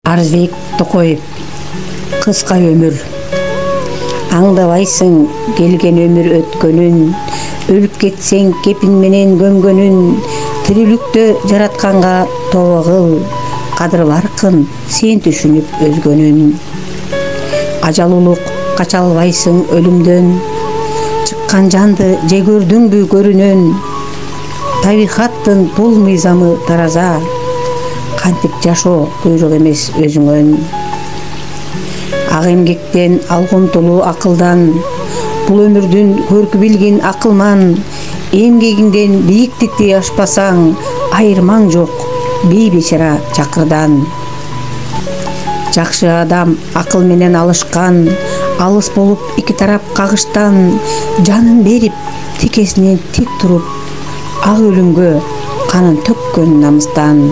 Арызбек Токоев. Кыска өмүр. Аңдабайсың келген өмүр өткөнүн, өлүп кетсең кепин менен көмгөнүн, тирүүлүктө жаратканга тобо кыл, кадыр баркын сен түшүнүп өзгөнүн. Ажал улук кача албайсың өлүмдөн, чыккан жанды же көрдүңбү көрүнөн, табигаттын бул мыйзамы тараза, кантип жашоо буйрук эмес өзүңөн. Ак эмгектен алгымтулуу акылдан, бул өмүрдүн көркү билгин акылман, эмгегиңден бийиктикти ашпасаң, айырмаң жок бейбечара чакырдан. Жакшы адам акыл менен алышкан, алыс болуп эки тарап кагыштан, жанын берип тикесинен тик туруп, ак өлүмгө канын төккөн намыстан.